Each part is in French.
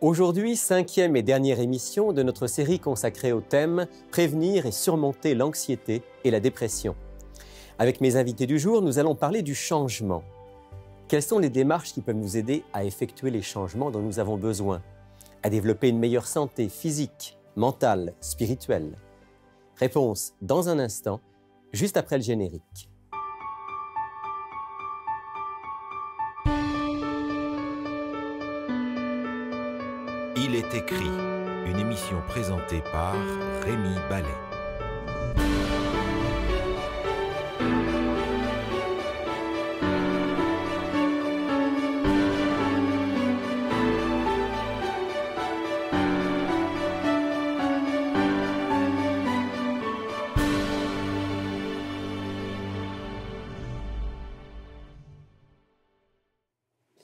Aujourd'hui, cinquième et dernière émission de notre série consacrée au thème « Prévenir et surmonter l'anxiété et la dépression ». Avec mes invités du jour, nous allons parler du changement. Quelles sont les démarches qui peuvent nous aider à effectuer les changements dont nous avons besoin, à développer une meilleure santé physique, mentale, spirituelle? Réponse dans un instant, juste après le générique. Il est écrit, une émission présentée par Rémi Ballet.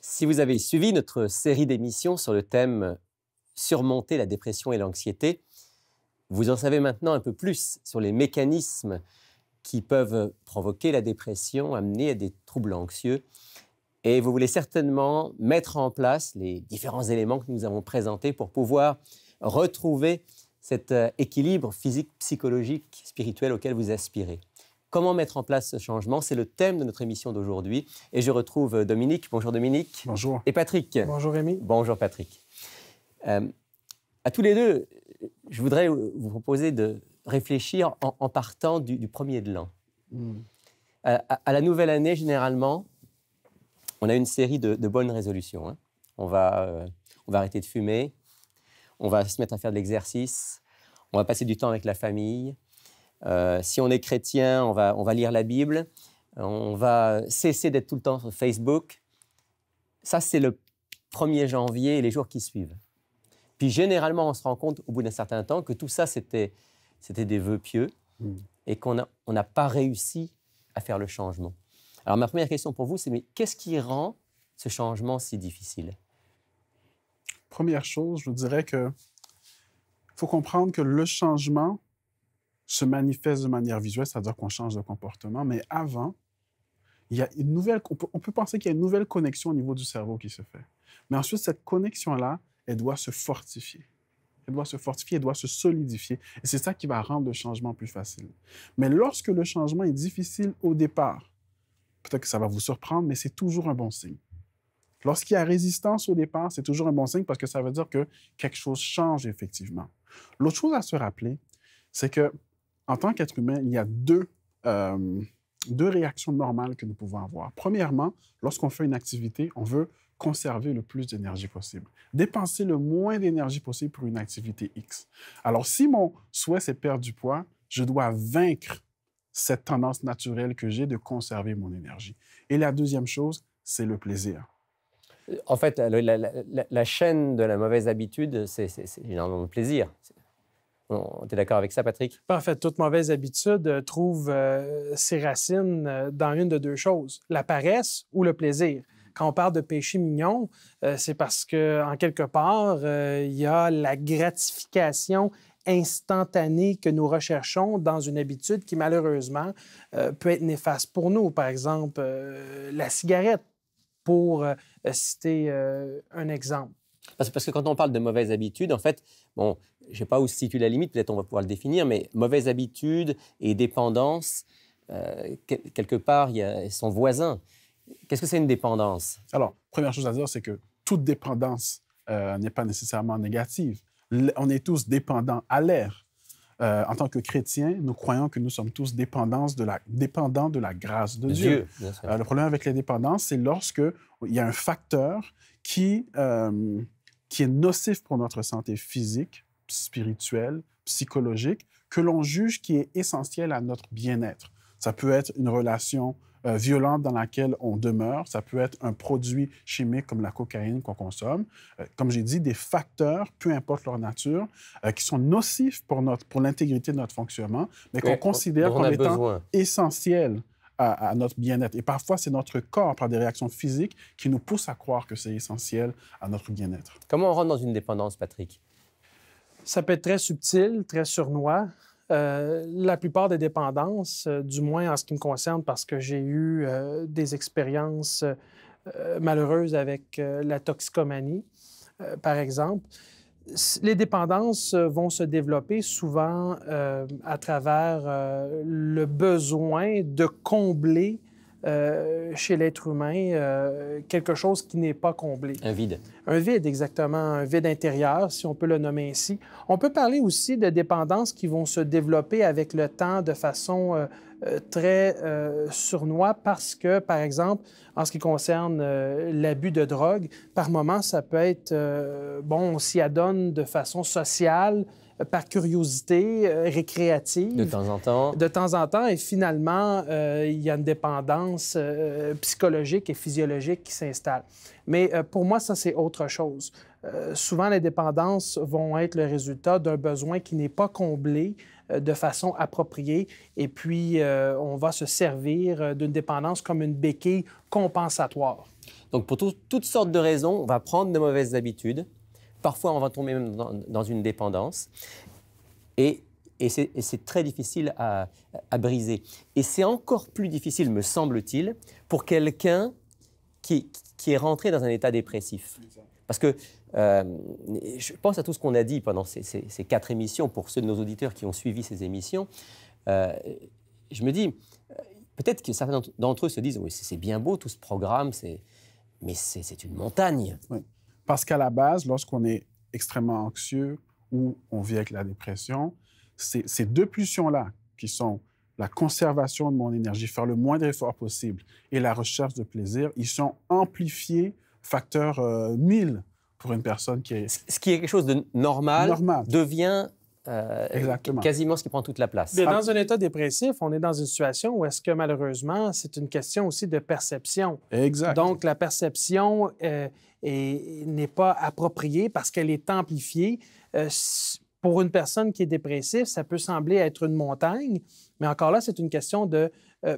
Si vous avez suivi notre série d'émissions sur le thème « Surmonter la dépression et l'anxiété », vous en savez maintenant un peu plus sur les mécanismes qui peuvent provoquer la dépression, amener à des troubles anxieux. Et vous voulez certainement mettre en place les différents éléments que nous avons présentés pour pouvoir retrouver cet équilibre physique, psychologique, spirituel auquel vous aspirez. Comment mettre en place ce changement? C'est le thème de notre émission d'aujourd'hui. Et je retrouve Dominique. Bonjour Dominique. Bonjour. Et Patrick. Bonjour Rémi. Bonjour Patrick. À tous les deux, je voudrais vous proposer de réfléchir en partant du premier de l'an. À la nouvelle année, généralement, on a une série de bonnes résolutions. Hein. On va arrêter de fumer, on va se mettre à faire de l'exercice, on va passer du temps avec la famille. Si on est chrétien, on va lire la Bible, on va cesser d'être tout le temps sur Facebook. Ça, c'est le 1er janvier et les jours qui suivent. Puis généralement, on se rend compte au bout d'un certain temps que tout ça, c'était des vœux pieux et qu'on n'a pas réussi à faire le changement. Alors ma première question pour vous, c'est mais qu'est-ce qui rend ce changement si difficile? Première chose, je vous dirais qu'il faut comprendre que le changement se manifeste de manière visuelle, c'est-à-dire qu'on change de comportement, mais avant, il y a une nouvelle, on peut penser qu'il y a une nouvelle connexion au niveau du cerveau qui se fait. Mais ensuite, cette connexion-là, elle doit se fortifier. Elle doit se fortifier, elle doit se solidifier. Et c'est ça qui va rendre le changement plus facile. Mais lorsque le changement est difficile au départ, peut-être que ça va vous surprendre, mais c'est toujours un bon signe. Lorsqu'il y a résistance au départ, c'est toujours un bon signe parce que ça veut dire que quelque chose change effectivement. L'autre chose à se rappeler, c'est que en tant qu'être humain, il y a deux réactions normales que nous pouvons avoir. Premièrement, lorsqu'on fait une activité, on veut conserver le plus d'énergie possible, dépenser le moins d'énergie possible pour une activité X. Alors, si mon souhait, c'est perdre du poids, je dois vaincre cette tendance naturelle que j'ai de conserver mon énergie. Et la deuxième chose, c'est le plaisir. En fait, la chaîne de la mauvaise habitude, c'est généralement le plaisir. Tu es d'accord avec ça, Patrick? En fait, toute mauvaise habitude trouve ses racines dans une de deux choses, la paresse ou le plaisir. Quand on parle de péché mignon, c'est parce qu'en quelque part, il y a la gratification instantanée que nous recherchons dans une habitude qui, malheureusement, peut être néfaste pour nous. Par exemple, la cigarette, pour citer un exemple. Parce que quand on parle de mauvaise habitude, en fait, bon, je ne sais pas où se situe la limite, peut-être on va pouvoir le définir, mais mauvaise habitude et dépendance, quelque part, ils sont voisins. Qu'est-ce que c'est une dépendance? Alors, première chose à dire, c'est que toute dépendance n'est pas nécessairement négative. On est tous dépendants à l'air. En tant que chrétiens, nous croyons que nous sommes tous dépendants de la grâce de Dieu. Bien sûr. Le problème avec les dépendances, c'est lorsqu'il y a un facteur qui est nocif pour notre santé physique, spirituelle, psychologique, que l'on juge qui est essentiel à notre bien-être. Ça peut être une relation violente dans laquelle on demeure, ça peut être un produit chimique comme la cocaïne qu'on consomme. Comme j'ai dit, des facteurs, peu importe leur nature, qui sont nocifs pour l'intégrité de notre fonctionnement, mais qu'on considère comme étant essentiels à notre bien-être. Et parfois, c'est notre corps, par des réactions physiques, qui nous poussent à croire que c'est essentiel à notre bien-être. Comment on rentre dans une dépendance, Patrick? Ça peut être très subtil, très sournois. La plupart des dépendances, du moins en ce qui me concerne, parce que j'ai eu des expériences malheureuses avec la toxicomanie, par exemple. Les dépendances vont se développer souvent à travers le besoin de combler chez l'être humain quelque chose qui n'est pas comblé. Un vide. Un vide, exactement, un vide intérieur, si on peut le nommer ainsi. On peut parler aussi de dépendances qui vont se développer avec le temps de façon très sournoise parce que, par exemple, en ce qui concerne l'abus de drogue, par moment, ça peut être, on s'y adonne de façon sociale, par curiosité, récréative. De temps en temps. De temps en temps, et finalement, il y a une dépendance psychologique et physiologique qui s'installe. Mais pour moi, ça, c'est autre chose. Souvent, les dépendances vont être le résultat d'un besoin qui n'est pas comblé de façon appropriée, et puis on va se servir d'une dépendance comme une béquille compensatoire. Donc, pour toutes sortes de raisons, on va prendre de mauvaises habitudes. Parfois, on va tomber même dans une dépendance. Et c'est très difficile à briser. Et c'est encore plus difficile, me semble-t-il, pour quelqu'un qui est rentré dans un état dépressif. Parce que je pense à tout ce qu'on a dit pendant ces 4 émissions, pour ceux de nos auditeurs qui ont suivi ces émissions. Je me dis, peut-être que certains d'entre eux se disent « Oui, c'est bien beau tout ce programme, mais c'est une montagne. » Oui. Parce qu'à la base, lorsqu'on est extrêmement anxieux ou on vit avec la dépression, ces deux pulsions-là, qui sont la conservation de mon énergie, faire le moindre effort possible, et la recherche de plaisir, ils sont amplifiés facteur 1000 pour une personne qui est... Ce qui est quelque chose de normal. Devient quasiment ce qui prend toute la place. Mais dans un état dépressif, on est dans une situation où est-ce que malheureusement, c'est une question aussi de perception. Exact. Donc, la perception n'est pas appropriée parce qu'elle est amplifiée. Pour une personne qui est dépressive, ça peut sembler être une montagne, mais encore là, c'est une question de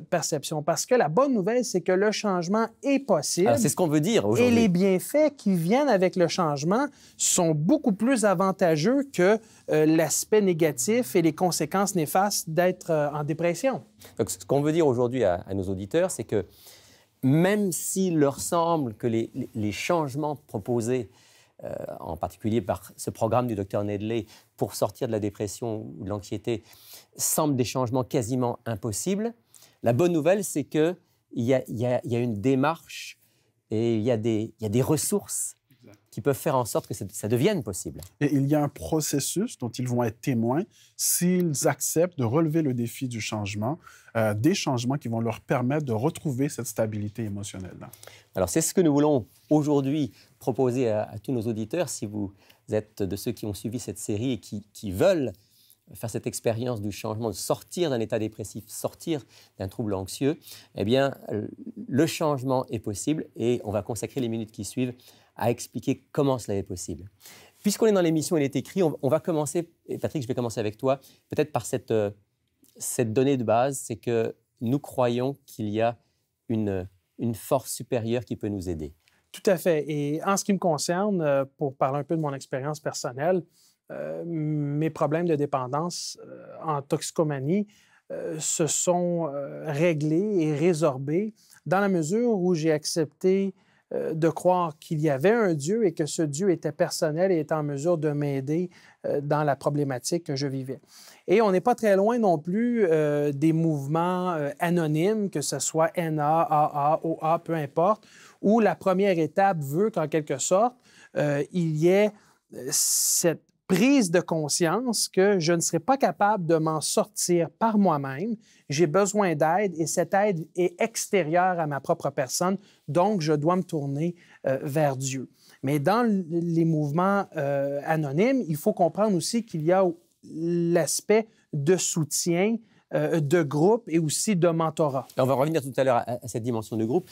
perception. Parce que la bonne nouvelle, c'est que le changement est possible. C'est ce qu'on veut dire aujourd'hui. Et les bienfaits qui viennent avec le changement sont beaucoup plus avantageux que l'aspect négatif et les conséquences néfastes d'être en dépression. Donc, ce qu'on veut dire aujourd'hui à nos auditeurs, c'est que même s'il leur semble que les changements proposés, en particulier par ce programme du Dr Nedley pour sortir de la dépression ou de l'anxiété, semblent des changements quasiment impossibles, la bonne nouvelle, c'est qu'il y a une démarche et il y a des ressources qui peuvent faire en sorte que ça devienne possible. Et il y a un processus dont ils vont être témoins s'ils acceptent de relever le défi du changement, des changements qui vont leur permettre de retrouver cette stabilité émotionnelle-là. Alors, c'est ce que nous voulons aujourd'hui proposer à tous nos auditeurs. Si vous êtes de ceux qui ont suivi cette série et qui veulent faire cette expérience du changement, de sortir d'un état dépressif, sortir d'un trouble anxieux, eh bien, le changement est possible et on va consacrer les minutes qui suivent à expliquer comment cela est possible. Puisqu'on est dans l'émission Il est écrit, on va commencer, et Patrick, je vais commencer avec toi, peut-être par cette donnée de base, c'est que nous croyons qu'il y a une force supérieure qui peut nous aider. Tout à fait. Et en ce qui me concerne, pour parler un peu de mon expérience personnelle, mes problèmes de dépendance en toxicomanie se sont réglés et résorbés dans la mesure où j'ai accepté de croire qu'il y avait un Dieu et que ce Dieu était personnel et était en mesure de m'aider dans la problématique que je vivais. Et on n'est pas très loin non plus des mouvements anonymes, que ce soit NA, AA, OA, peu importe, où la première étape veut qu'en quelque sorte, il y ait cette prise de conscience que je ne serai pas capable de m'en sortir par moi-même. J'ai besoin d'aide et cette aide est extérieure à ma propre personne, donc je dois me tourner vers Dieu. Mais dans les mouvements anonymes, il faut comprendre aussi qu'il y a l'aspect de soutien, de groupe et aussi de mentorat. On va revenir tout à l'heure à cette dimension de groupe.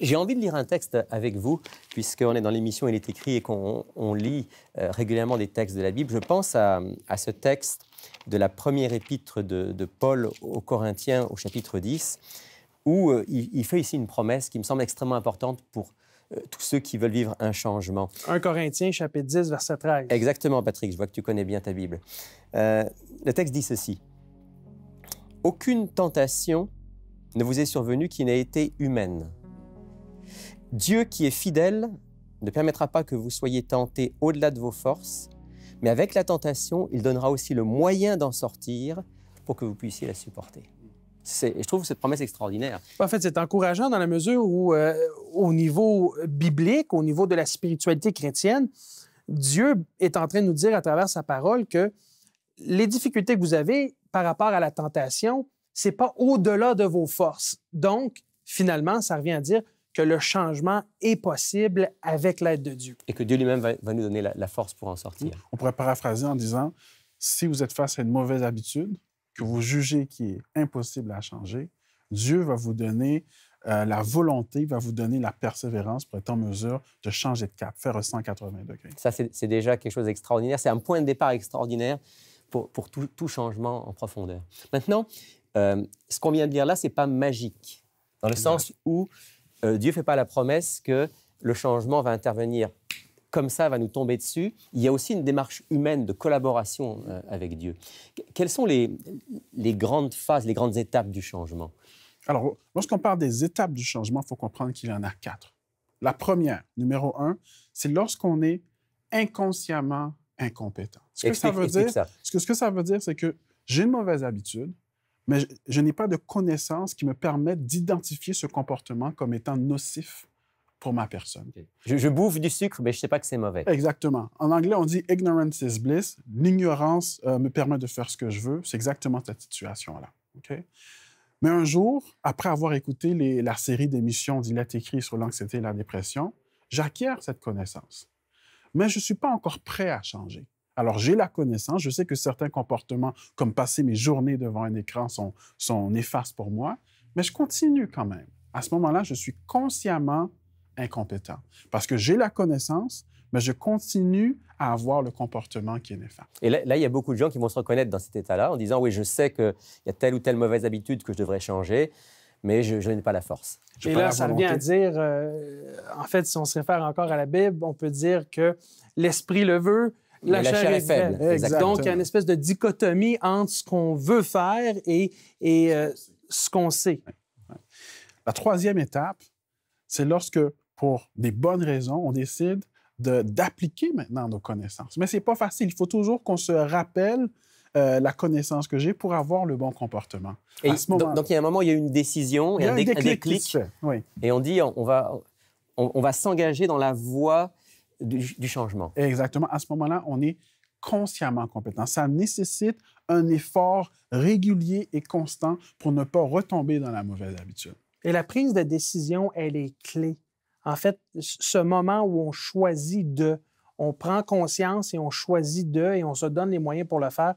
J'ai envie de lire un texte avec vous, puisqu'on est dans l'émission Il est écrit et qu'on lit régulièrement des textes de la Bible. Je pense à ce texte de la première épître de Paul aux Corinthiens au chapitre 10, où il fait ici une promesse qui me semble extrêmement importante pour tous ceux qui veulent vivre un changement. 1 Corinthiens, chapitre 10, verset 13. Exactement, Patrick, je vois que tu connais bien ta Bible. Le texte dit ceci. « Aucune tentation ne vous est survenue qui n'ait été humaine. Dieu qui est fidèle ne permettra pas que vous soyez tentés au-delà de vos forces, mais avec la tentation, il donnera aussi le moyen d'en sortir pour que vous puissiez la supporter. Je trouve cette promesse extraordinaire. En fait, c'est encourageant dans la mesure où, au niveau biblique, au niveau de la spiritualité chrétienne, Dieu est en train de nous dire à travers sa parole que les difficultés que vous avez par rapport à la tentation, c'est pas au-delà de vos forces. Donc, finalement, ça revient à dire que le changement est possible avec l'aide de Dieu. Et que Dieu lui-même va nous donner la force pour en sortir. On pourrait paraphraser en disant, si vous êtes face à une mauvaise habitude, que vous jugez qui est impossible à changer, Dieu va vous donner la volonté, va vous donner la persévérance pour être en mesure de changer de cap, faire un 180 degrés. Ça, c'est déjà quelque chose d'extraordinaire. C'est un point de départ extraordinaire pour tout changement en profondeur. Maintenant, ce qu'on vient de dire là, ce n'est pas magique, dans le sens où Dieu ne fait pas la promesse que le changement va intervenir comme ça, va nous tomber dessus. Il y a aussi une démarche humaine de collaboration avec Dieu. Quelles sont les grandes phases, les grandes étapes du changement? Alors, lorsqu'on parle des étapes du changement, il faut comprendre qu'il y en a 4. La première, numéro 1, c'est lorsqu'on est inconsciemment incompétent. Ce que ça veut dire, c'est que j'ai une mauvaise habitude, mais je n'ai pas de connaissances qui me permettent d'identifier ce comportement comme étant nocif pour ma personne. Okay. Je bouffe du sucre, mais je ne sais pas que c'est mauvais. Exactement. En anglais, on dit « ignorance is bliss ». L'ignorance me permet de faire ce que je veux. C'est exactement cette situation-là. Okay? Mais un jour, après avoir écouté la série d'émissions d'Il est écrit sur l'anxiété et la dépression, j'acquiers cette connaissance. Mais je ne suis pas encore prêt à changer. Alors, j'ai la connaissance, je sais que certains comportements, comme passer mes journées devant un écran, sont néfastes pour moi, mais je continue quand même. À ce moment-là, je suis consciemment incompétent. Parce que j'ai la connaissance, mais je continue à avoir le comportement qui est néfaste. Et là, il y a beaucoup de gens qui vont se reconnaître dans cet état-là en disant « Oui, je sais qu'il y a telle ou telle mauvaise habitude que je devrais changer, mais je n'ai pas la force. » Et là, ça revient à dire, en fait, si on se réfère encore à la Bible, on peut dire que l'esprit le veut, la chair est faible. Donc, il y a une espèce de dichotomie entre ce qu'on veut faire et ce qu'on sait. La troisième étape, c'est lorsque, pour des bonnes raisons, on décide d'appliquer maintenant nos connaissances. Mais ce n'est pas facile. Il faut toujours qu'on se rappelle la connaissance que j'ai pour avoir le bon comportement. Et donc, il y a un moment, il y a une décision, il y a un déclic. Oui. Et on dit, on va s'engager dans la voie du changement. Exactement. À ce moment-là, on est consciemment compétent. Ça nécessite un effort régulier et constant pour ne pas retomber dans la mauvaise habitude. Et la prise de décision, elle est clé. En fait, ce moment où on choisit on prend conscience et on choisit et on se donne les moyens pour le faire,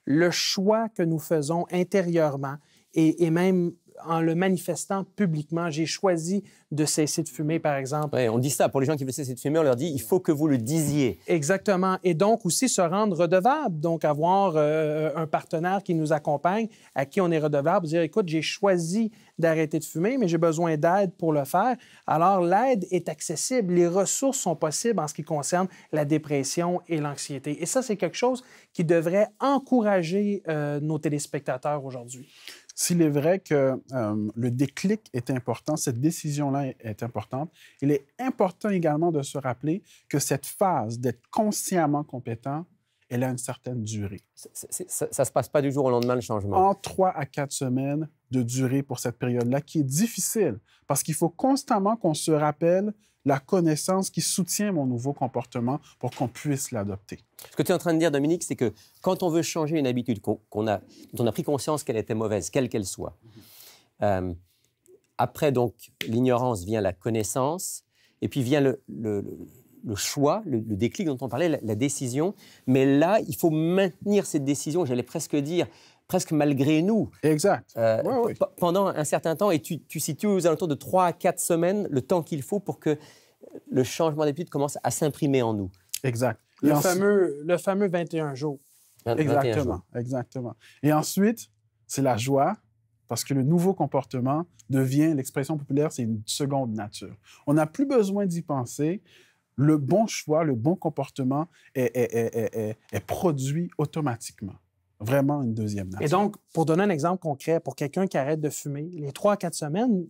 le choix que nous faisons intérieurement et même en le manifestant publiquement, j'ai choisi de cesser de fumer, par exemple. Oui, on dit ça. Pour les gens qui veulent cesser de fumer, on leur dit, il faut que vous le disiez. Exactement. Et donc aussi se rendre redevable, donc avoir un partenaire qui nous accompagne, à qui on est redevable, dire, écoute, j'ai choisi d'arrêter de fumer, mais j'ai besoin d'aide pour le faire. Alors, l'aide est accessible. Les ressources sont possibles en ce qui concerne la dépression et l'anxiété. Et ça, c'est quelque chose qui devrait encourager nos téléspectateurs aujourd'hui. S'il est vrai que le déclic est important, cette décision-là est importante, il est important également de se rappeler que cette phase d'être consciemment compétent, elle a une certaine durée. Ça ne se passe pas du jour au lendemain, le changement. En 3 à 4 semaines de durée pour cette période-là, qui est difficile, parce qu'il faut constamment qu'on se rappelle la connaissance qui soutient mon nouveau comportement pour qu'on puisse l'adopter. Ce que tu es en train de dire, Dominique, c'est que quand on veut changer une habitude dont on a pris conscience qu'elle était mauvaise, quelle qu'elle soit, après donc l'ignorance vient la connaissance, et puis vient le choix, le déclic dont on parlait, la décision. Mais là, il faut maintenir cette décision, j'allais presque dire, presque malgré nous. Exact. Oui. Pendant un certain temps, et tu situes aux alentours de 3 à 4 semaines le temps qu'il faut pour que le changement d'habitude commence à s'imprimer en nous. Exact. Le fameux 21 jours. Exactement. Et ensuite, c'est la joie, parce que le nouveau comportement devient, l'expression populaire, c'est une seconde nature. On n'a plus besoin d'y penser. Le bon choix, le bon comportement est produit automatiquement. Vraiment une deuxième nature. Et donc, pour donner un exemple concret, pour quelqu'un qui arrête de fumer, les 3 à 4 semaines,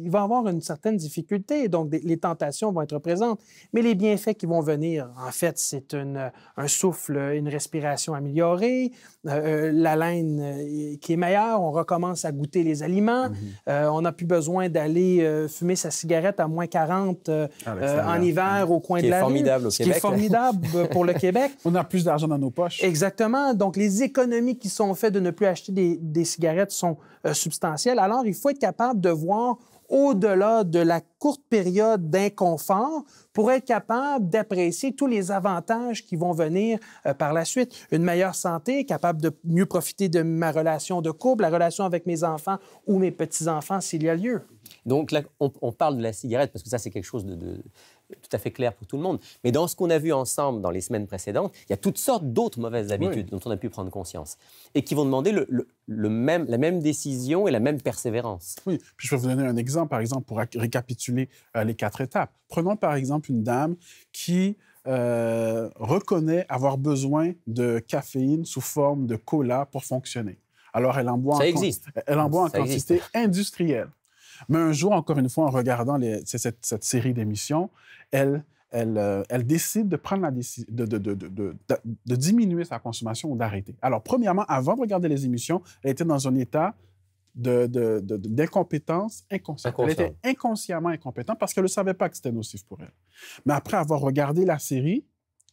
il va avoir une certaine difficulté, donc les tentations vont être présentes. Mais les bienfaits qui vont venir, en fait, c'est un souffle, une respiration améliorée, l'haleine qui est meilleure, on recommence à goûter les aliments, on n'a plus besoin d'aller fumer sa cigarette à moins 40 en hiver au coin de la rue. Ce qui est formidable pour le Québec. On a plus d'argent dans nos poches. Exactement. Donc, les économies qui sont faites de ne plus acheter des cigarettes sont substantielles. Alors, il faut être capable de voir au-delà de la courte période d'inconfort pour être capable d'apprécier tous les avantages qui vont venir par la suite. Une meilleure santé, capable de mieux profiter de ma relation de couple, la relation avec mes enfants ou mes petits-enfants s'il y a lieu. Donc là, on parle de la cigarette parce que ça, c'est quelque chose de tout à fait clair pour tout le monde. Mais dans ce qu'on a vu ensemble dans les semaines précédentes, il y a toutes sortes d'autres mauvaises habitudes dont on a pu prendre conscience et qui vont demander la même décision et la même persévérance. Oui, puis je peux vous donner un exemple, par exemple, pour récapituler les 4 étapes. Prenons par exemple une dame qui reconnaît avoir besoin de caféine sous forme de cola pour fonctionner. Alors, elle en boit en quantité industrielle. Mais un jour, encore une fois, en regardant cette série d'émissions, elle décide de prendre de diminuer sa consommation ou d'arrêter. Alors, premièrement, avant de regarder les émissions, elle était dans un état d'incompétence inconsciente. Elle était inconsciemment incompétente parce qu'elle ne savait pas que c'était nocif pour elle. Mais après avoir regardé la série,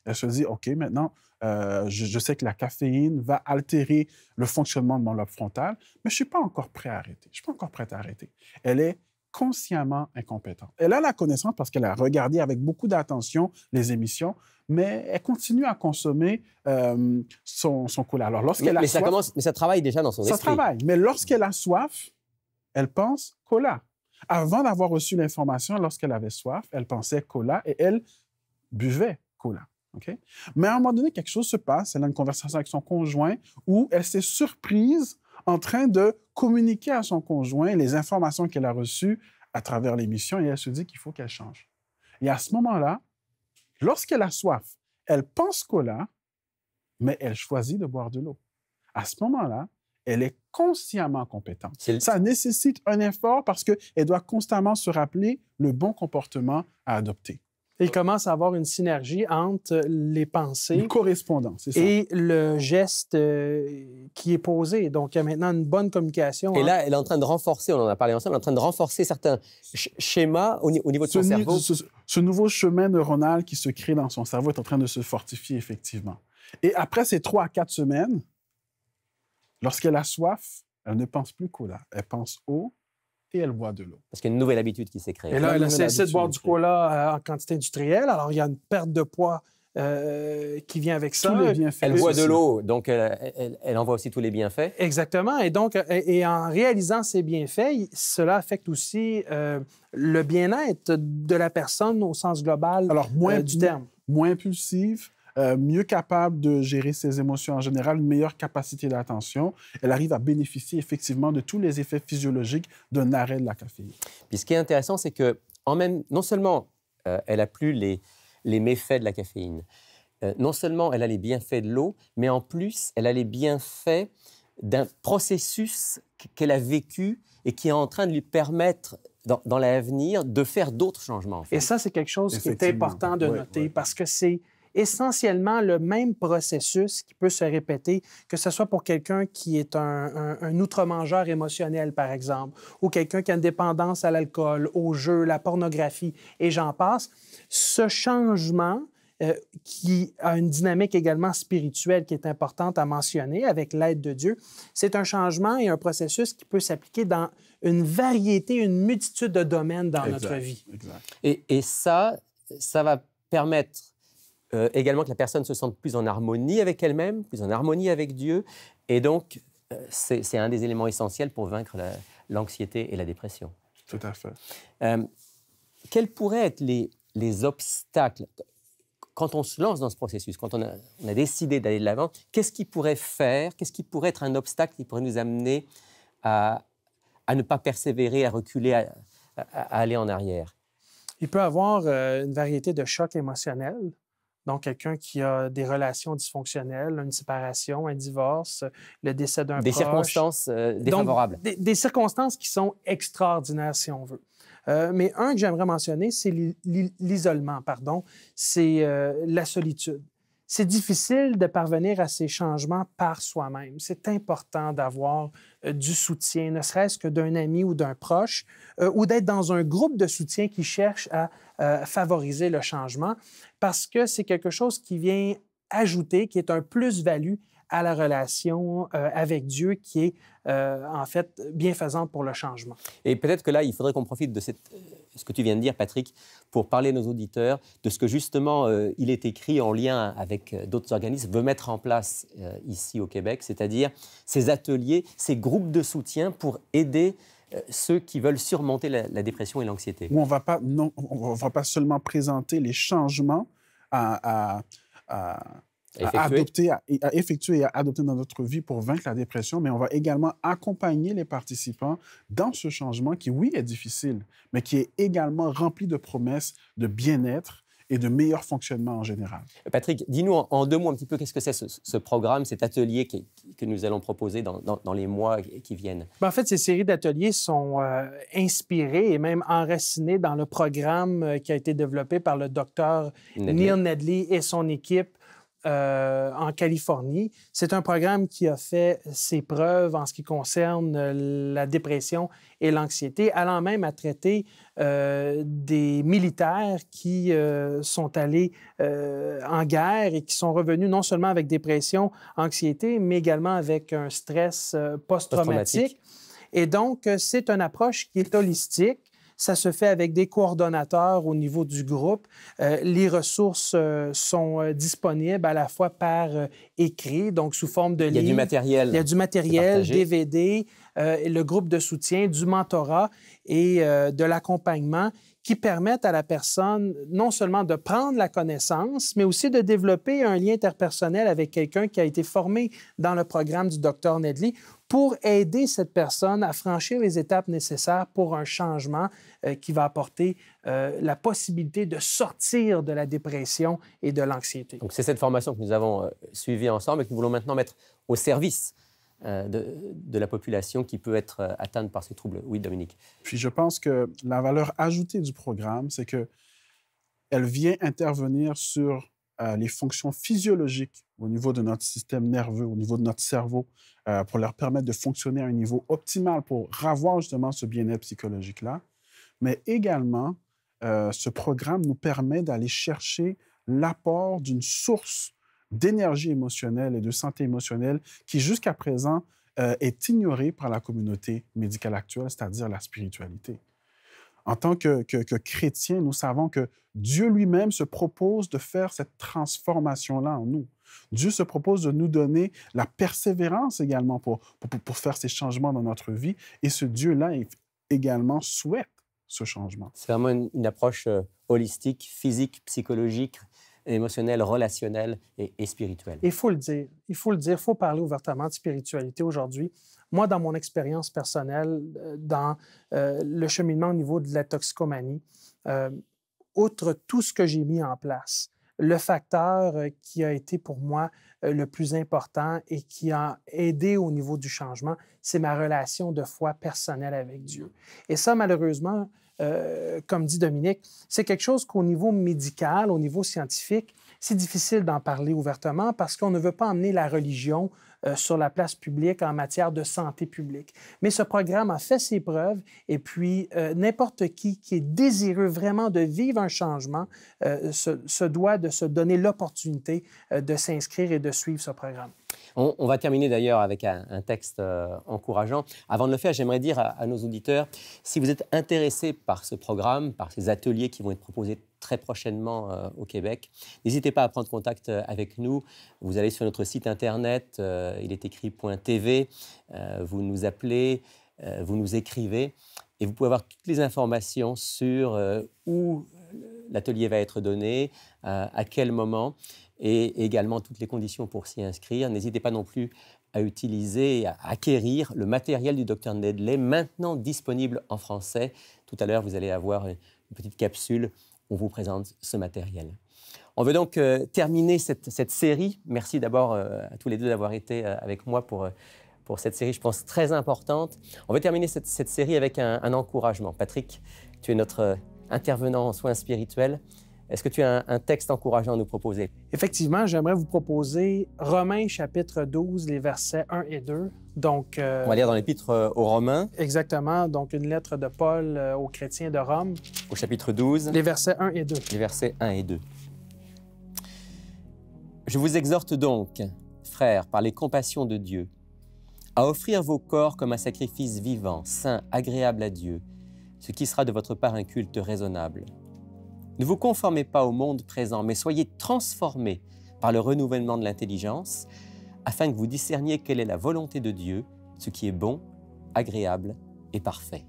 elle se dit, OK, maintenant, je sais que la caféine va altérer le fonctionnement de mon lobe frontal, mais je ne suis pas encore prêt à arrêter. Je ne suis pas encore prête à arrêter. Elle est consciemment incompétente. Elle a la connaissance parce qu'elle a regardé avec beaucoup d'attention les émissions, mais elle continue à consommer son cola. Alors, lorsqu'elle a soif... Mais ça travaille déjà dans son esprit. Ça travaille, mais lorsqu'elle a soif, elle pense cola. Avant d'avoir reçu l'information, lorsqu'elle avait soif, elle pensait cola et elle buvait cola. Okay? Mais à un moment donné, quelque chose se passe. Elle a une conversation avec son conjoint où elle s'est surprise en train de communiquer à son conjoint les informations qu'elle a reçues à travers l'émission et elle se dit qu'il faut qu'elle change. Et à ce moment-là, lorsqu'elle a soif, elle pense cola, mais elle choisit de boire de l'eau. À ce moment-là, elle est consciemment compétente. Ça nécessite un effort parce qu'elle doit constamment se rappeler le bon comportement à adopter. Il commence à avoir une synergie entre les pensées une correspondance, c'est ça. Et le geste qui est posé. Donc, il y a maintenant une bonne communication. Et là, elle est en train de renforcer, on en a parlé ensemble, elle est en train de renforcer certains schémas au niveau de son cerveau. Ce nouveau chemin neuronal qui se crée dans son cerveau est en train de se fortifier, effectivement. Et après ces 3 à 4 semaines, lorsqu'elle a soif, elle ne pense plus cola. Elle pense eau. Et elle boit de l'eau. Parce qu'il y a une nouvelle habitude qui s'est créée. Et là, elle a cessé de boire du cola en quantité industrielle. Alors, il y a une perte de poids qui vient avec ça. Elle boit de l'eau, donc elle en voit aussi tous les bienfaits. Exactement. Et donc, en réalisant ces bienfaits, cela affecte aussi le bien-être de la personne au sens global du terme. Moins impulsive, mieux capable de gérer ses émotions en général, une meilleure capacité d'attention. Elle arrive à bénéficier effectivement de tous les effets physiologiques d'un arrêt de la caféine. Puis ce qui est intéressant, c'est que non seulement elle n'a plus les méfaits de la caféine, non seulement elle a les bienfaits de l'eau, mais en plus, elle a les bienfaits d'un processus qu'elle a vécu et qui est en train de lui permettre, dans l'avenir, de faire d'autres changements. En fait. Et ça, c'est quelque chose qui est important de noter parce que c'est essentiellement le même processus qui peut se répéter, que ce soit pour quelqu'un qui est un outre-mangeur émotionnel, par exemple, ou quelqu'un qui a une dépendance à l'alcool, au jeu, la pornographie, et j'en passe. Ce changement qui a une dynamique également spirituelle qui est importante à mentionner avec l'aide de Dieu, c'est un changement et un processus qui peut s'appliquer dans une variété, une multitude de domaines dans notre vie. Exact. Et ça va permettre également que la personne se sente plus en harmonie avec elle-même, plus en harmonie avec Dieu. Et donc, c'est un des éléments essentiels pour vaincre l'anxiété et la dépression. Tout à fait. Quels pourraient être les obstacles quand on se lance dans ce processus, quand on a décidé d'aller de l'avant? Qu'est-ce qui pourrait être un obstacle qui pourrait nous amener à ne pas persévérer, à reculer, à aller en arrière? Il peut y avoir une variété de chocs émotionnels. Donc, quelqu'un qui a des relations dysfonctionnelles, une séparation, un divorce, le décès d'un proche. Des circonstances défavorables. Donc, des circonstances qui sont extraordinaires, si on veut. Mais un que j'aimerais mentionner, c'est l'isolement, pardon, c'est la solitude. C'est difficile de parvenir à ces changements par soi-même. C'est important d'avoir du soutien, ne serait-ce que d'un ami ou d'un proche, ou d'être dans un groupe de soutien qui cherche à favoriser le changement, parce que c'est quelque chose qui vient ajouter, qui est un plus-value à la relation avec Dieu, qui est en fait bienfaisante pour le changement. Et peut-être que là, il faudrait qu'on profite de ce que tu viens de dire, Patrick, pour parler à nos auditeurs de ce que justement il est écrit en lien avec d'autres organismes, veut mettre en place ici au Québec, c'est-à-dire ces ateliers, ces groupes de soutien pour aider ceux qui veulent surmonter la dépression et l'anxiété. Où on ne va pas seulement présenter les changements à effectuer et à adopter dans notre vie pour vaincre la dépression, mais on va également accompagner les participants dans ce changement qui, oui, est difficile, mais qui est également rempli de promesses de bien-être et de meilleur fonctionnement en général. Patrick, dis-nous en 2 mots un petit peu qu'est-ce que c'est ce programme, cet atelier que nous allons proposer dans les mois qui viennent. En fait, ces séries d'ateliers sont inspirées et même enracinées dans le programme qui a été développé par le docteur Neil Nedley et son équipe en Californie. C'est un programme qui a fait ses preuves en ce qui concerne la dépression et l'anxiété, allant même à traiter des militaires qui sont allés en guerre et qui sont revenus non seulement avec dépression, anxiété, mais également avec un stress post-traumatique. Et donc, c'est une approche qui est holistique. Ça se fait avec des coordonnateurs au niveau du groupe. Les ressources sont disponibles à la fois par écrit, donc sous forme de livres. Il y a du matériel. Il y a du matériel, DVD, le groupe de soutien, du mentorat et de l'accompagnement qui permettent à la personne non seulement de prendre la connaissance, mais aussi de développer un lien interpersonnel avec quelqu'un qui a été formé dans le programme du Dr Nedley pour aider cette personne à franchir les étapes nécessaires pour un changement qui va apporter la possibilité de sortir de la dépression et de l'anxiété. Donc, c'est cette formation que nous avons suivie ensemble et que nous voulons maintenant mettre au service de la population qui peut être atteinte par ces troubles. Oui, Dominique. Puis je pense que la valeur ajoutée du programme, c'est qu'elle vient intervenir sur les fonctions physiologiques au niveau de notre système nerveux, au niveau de notre cerveau, pour leur permettre de fonctionner à un niveau optimal pour avoir justement ce bien-être psychologique-là. Mais également, ce programme nous permet d'aller chercher l'apport d'une source d'énergie émotionnelle et de santé émotionnelle qui, jusqu'à présent, est ignorée par la communauté médicale actuelle, c'est-à-dire la spiritualité. En tant que chrétiens, nous savons que Dieu lui-même se propose de faire cette transformation-là en nous. Dieu se propose de nous donner la persévérance également pour faire ces changements dans notre vie. Et ce Dieu-là également souhaite ce changement. C'est vraiment une approche holistique, physique, psychologique, émotionnelle, relationnelle et spirituelle. Il faut le dire, il faut parler ouvertement de spiritualité aujourd'hui. Moi, dans mon expérience personnelle, dans le cheminement au niveau de la toxicomanie, outre tout ce que j'ai mis en place, le facteur qui a été pour moi le plus important et qui a aidé au niveau du changement, c'est ma relation de foi personnelle avec Dieu. Et ça, malheureusement, comme dit Dominique, c'est quelque chose qu'au niveau médical, au niveau scientifique, c'est difficile d'en parler ouvertement parce qu'on ne veut pas emmener la religion sur la place publique en matière de santé publique. Mais ce programme a fait ses preuves et puis n'importe qui est désireux vraiment de vivre un changement se doit de se donner l'opportunité de s'inscrire et de suivre ce programme. On va terminer d'ailleurs avec un texte encourageant. Avant de le faire, j'aimerais dire à nos auditeurs, si vous êtes intéressés par ce programme, par ces ateliers qui vont être proposés très prochainement au Québec, n'hésitez pas à prendre contact avec nous. Vous allez sur notre site internet, il est écrit .tv, vous nous appelez, vous nous écrivez et vous pouvez avoir toutes les informations sur où l'atelier va être donné, à quel moment, et également toutes les conditions pour s'y inscrire. N'hésitez pas non plus à utiliser et à acquérir le matériel du Dr Nedley, maintenant disponible en français. Tout à l'heure, vous allez avoir une petite capsule où on vous présente ce matériel. On veut donc terminer cette série. Merci d'abord à tous les deux d'avoir été avec moi pour cette série, je pense, très importante. On va terminer cette série avec un encouragement. Patrick, tu es notre intervenant en soins spirituels. Est-ce que tu as un texte encourageant à nous proposer? Effectivement, j'aimerais vous proposer Romains chapitre 12, les versets 1 et 2. Donc, On va lire dans l'Épître aux Romains. Exactement, donc une lettre de Paul aux chrétiens de Rome. Au chapitre 12. Les versets 1 et 2. Les versets 1 et 2. Je vous exhorte donc, frères, par les compassions de Dieu, à offrir vos corps comme un sacrifice vivant, saint, agréable à Dieu, ce qui sera de votre part un culte raisonnable. Ne vous conformez pas au monde présent, mais soyez transformés par le renouvellement de l'intelligence, afin que vous discerniez quelle est la volonté de Dieu, ce qui est bon, agréable et parfait.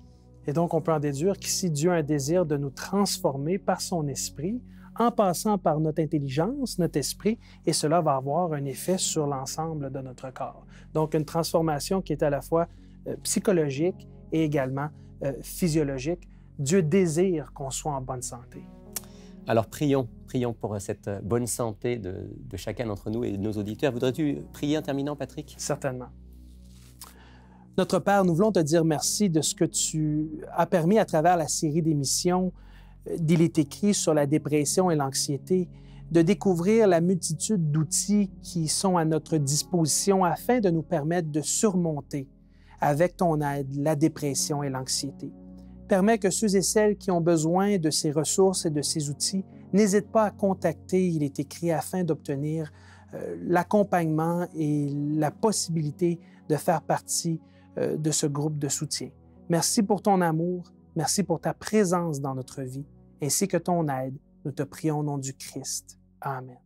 Et donc, on peut en déduire qu'ici, Dieu a un désir de nous transformer par son esprit, en passant par notre intelligence, notre esprit, et cela va avoir un effet sur l'ensemble de notre corps. Donc, une transformation qui est à la fois psychologique et également physiologique. Dieu désire qu'on soit en bonne santé. Alors prions pour cette bonne santé de chacun d'entre nous et de nos auditeurs. Voudrais-tu prier en terminant, Patrick? Certainement. Notre Père, nous voulons te dire merci de ce que tu as permis à travers la série d'émissions d'Il est écrit sur la dépression et l'anxiété, de découvrir la multitude d'outils qui sont à notre disposition afin de nous permettre de surmonter, avec ton aide, la dépression et l'anxiété. Permets que ceux et celles qui ont besoin de ces ressources et de ces outils n'hésitent pas à contacter Il est écrit afin d'obtenir l'accompagnement et la possibilité de faire partie de ce groupe de soutien. Merci pour ton amour, merci pour ta présence dans notre vie, ainsi que ton aide. Nous te prions au nom du Christ. Amen.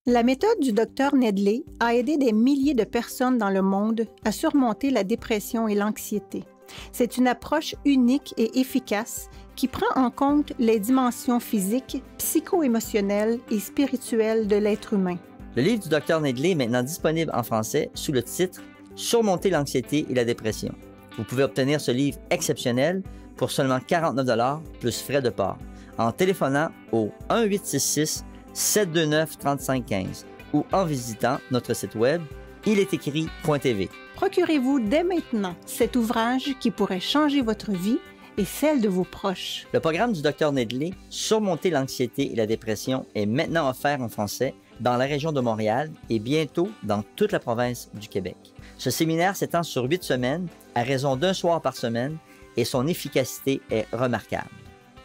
La méthode du Dr Nedley a aidé des milliers de personnes dans le monde à surmonter la dépression et l'anxiété. C'est une approche unique et efficace qui prend en compte les dimensions physiques, psycho-émotionnelles et spirituelles de l'être humain. Le livre du Dr Nedley est maintenant disponible en français sous le titre « Surmonter l'anxiété et la dépression ». Vous pouvez obtenir ce livre exceptionnel pour seulement 49 $ plus frais de port en téléphonant au 1-866-729-3515 ou en visitant notre site web ilétécrit.tv. Procurez-vous dès maintenant cet ouvrage qui pourrait changer votre vie et celle de vos proches. Le programme du Dr Nedley, Surmonter l'anxiété et la dépression, est maintenant offert en français dans la région de Montréal et bientôt dans toute la province du Québec. Ce séminaire s'étend sur 8 semaines à raison d'un soir par semaine et son efficacité est remarquable.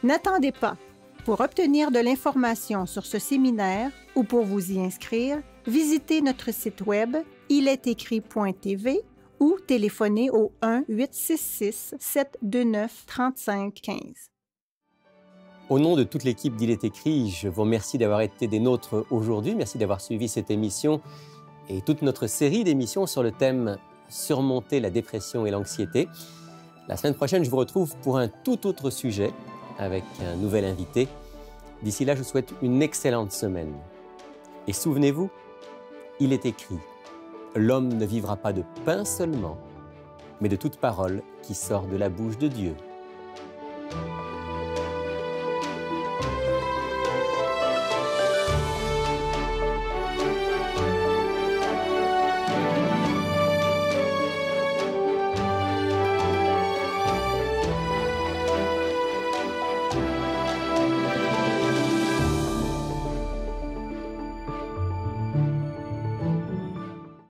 N'attendez pas. Pour obtenir de l'information sur ce séminaire ou pour vous y inscrire, visitez notre site web ilétécrit.tv ou téléphonez au 1-866-729-3515. Au nom de toute l'équipe d'Il est écrit, je vous remercie d'avoir été des nôtres aujourd'hui. Merci d'avoir suivi cette émission et toute notre série d'émissions sur le thème « Surmonter la dépression et l'anxiété ». La semaine prochaine, je vous retrouve pour un tout autre sujet avec un nouvel invité. D'ici là, je vous souhaite une excellente semaine. Et souvenez-vous, il est écrit « L'homme ne vivra pas de pain seulement, mais de toute parole qui sort de la bouche de Dieu. »